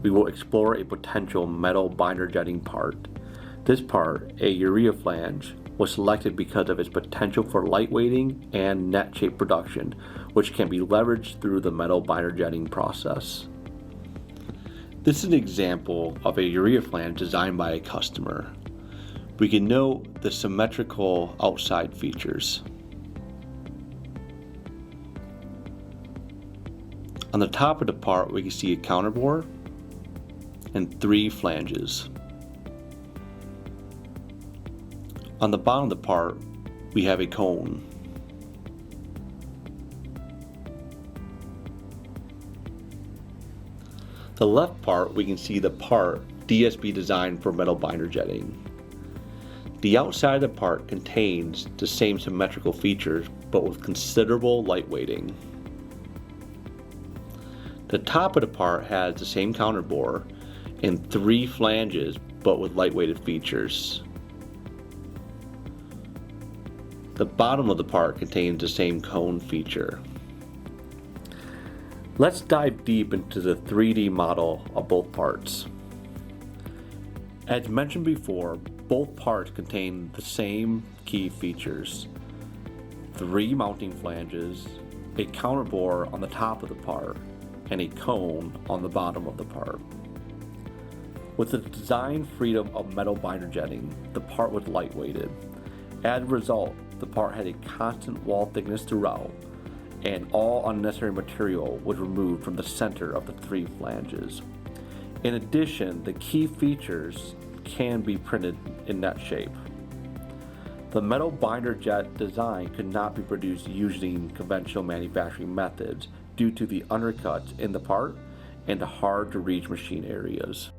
we will explore a potential metal binder jetting part. This part, a urea flange, was selected because of its potential for lightweighting and net shape production, which can be leveraged through the metal binder jetting process. This is an example of a urea flange designed by a customer. We can note the symmetrical outside features. On the top of the part, we can see a counterbore and 3 flanges. On the bottom of the part, we have a cone. The left part, we can see the part DSB designed for metal binder jetting. The outside of the part contains the same symmetrical features, but with considerable lightweighting. The top of the part has the same counterbore and 3 flanges, but with lightweighted features. The bottom of the part contains the same cone feature. Let's dive deep into the 3D model of both parts. As mentioned before, both parts contain the same key features: 3 mounting flanges, a counterbore on the top of the part, and a cone on the bottom of the part. With the design freedom of metal binder jetting, the part was lightweighted. As a result, the part had a constant wall thickness throughout, and all unnecessary material was removed from the center of the 3 flanges. In addition, the key features can be printed in net shape. The metal binder jet design could not be produced using conventional manufacturing methods due to the undercuts in the part and the hard to reach machine areas.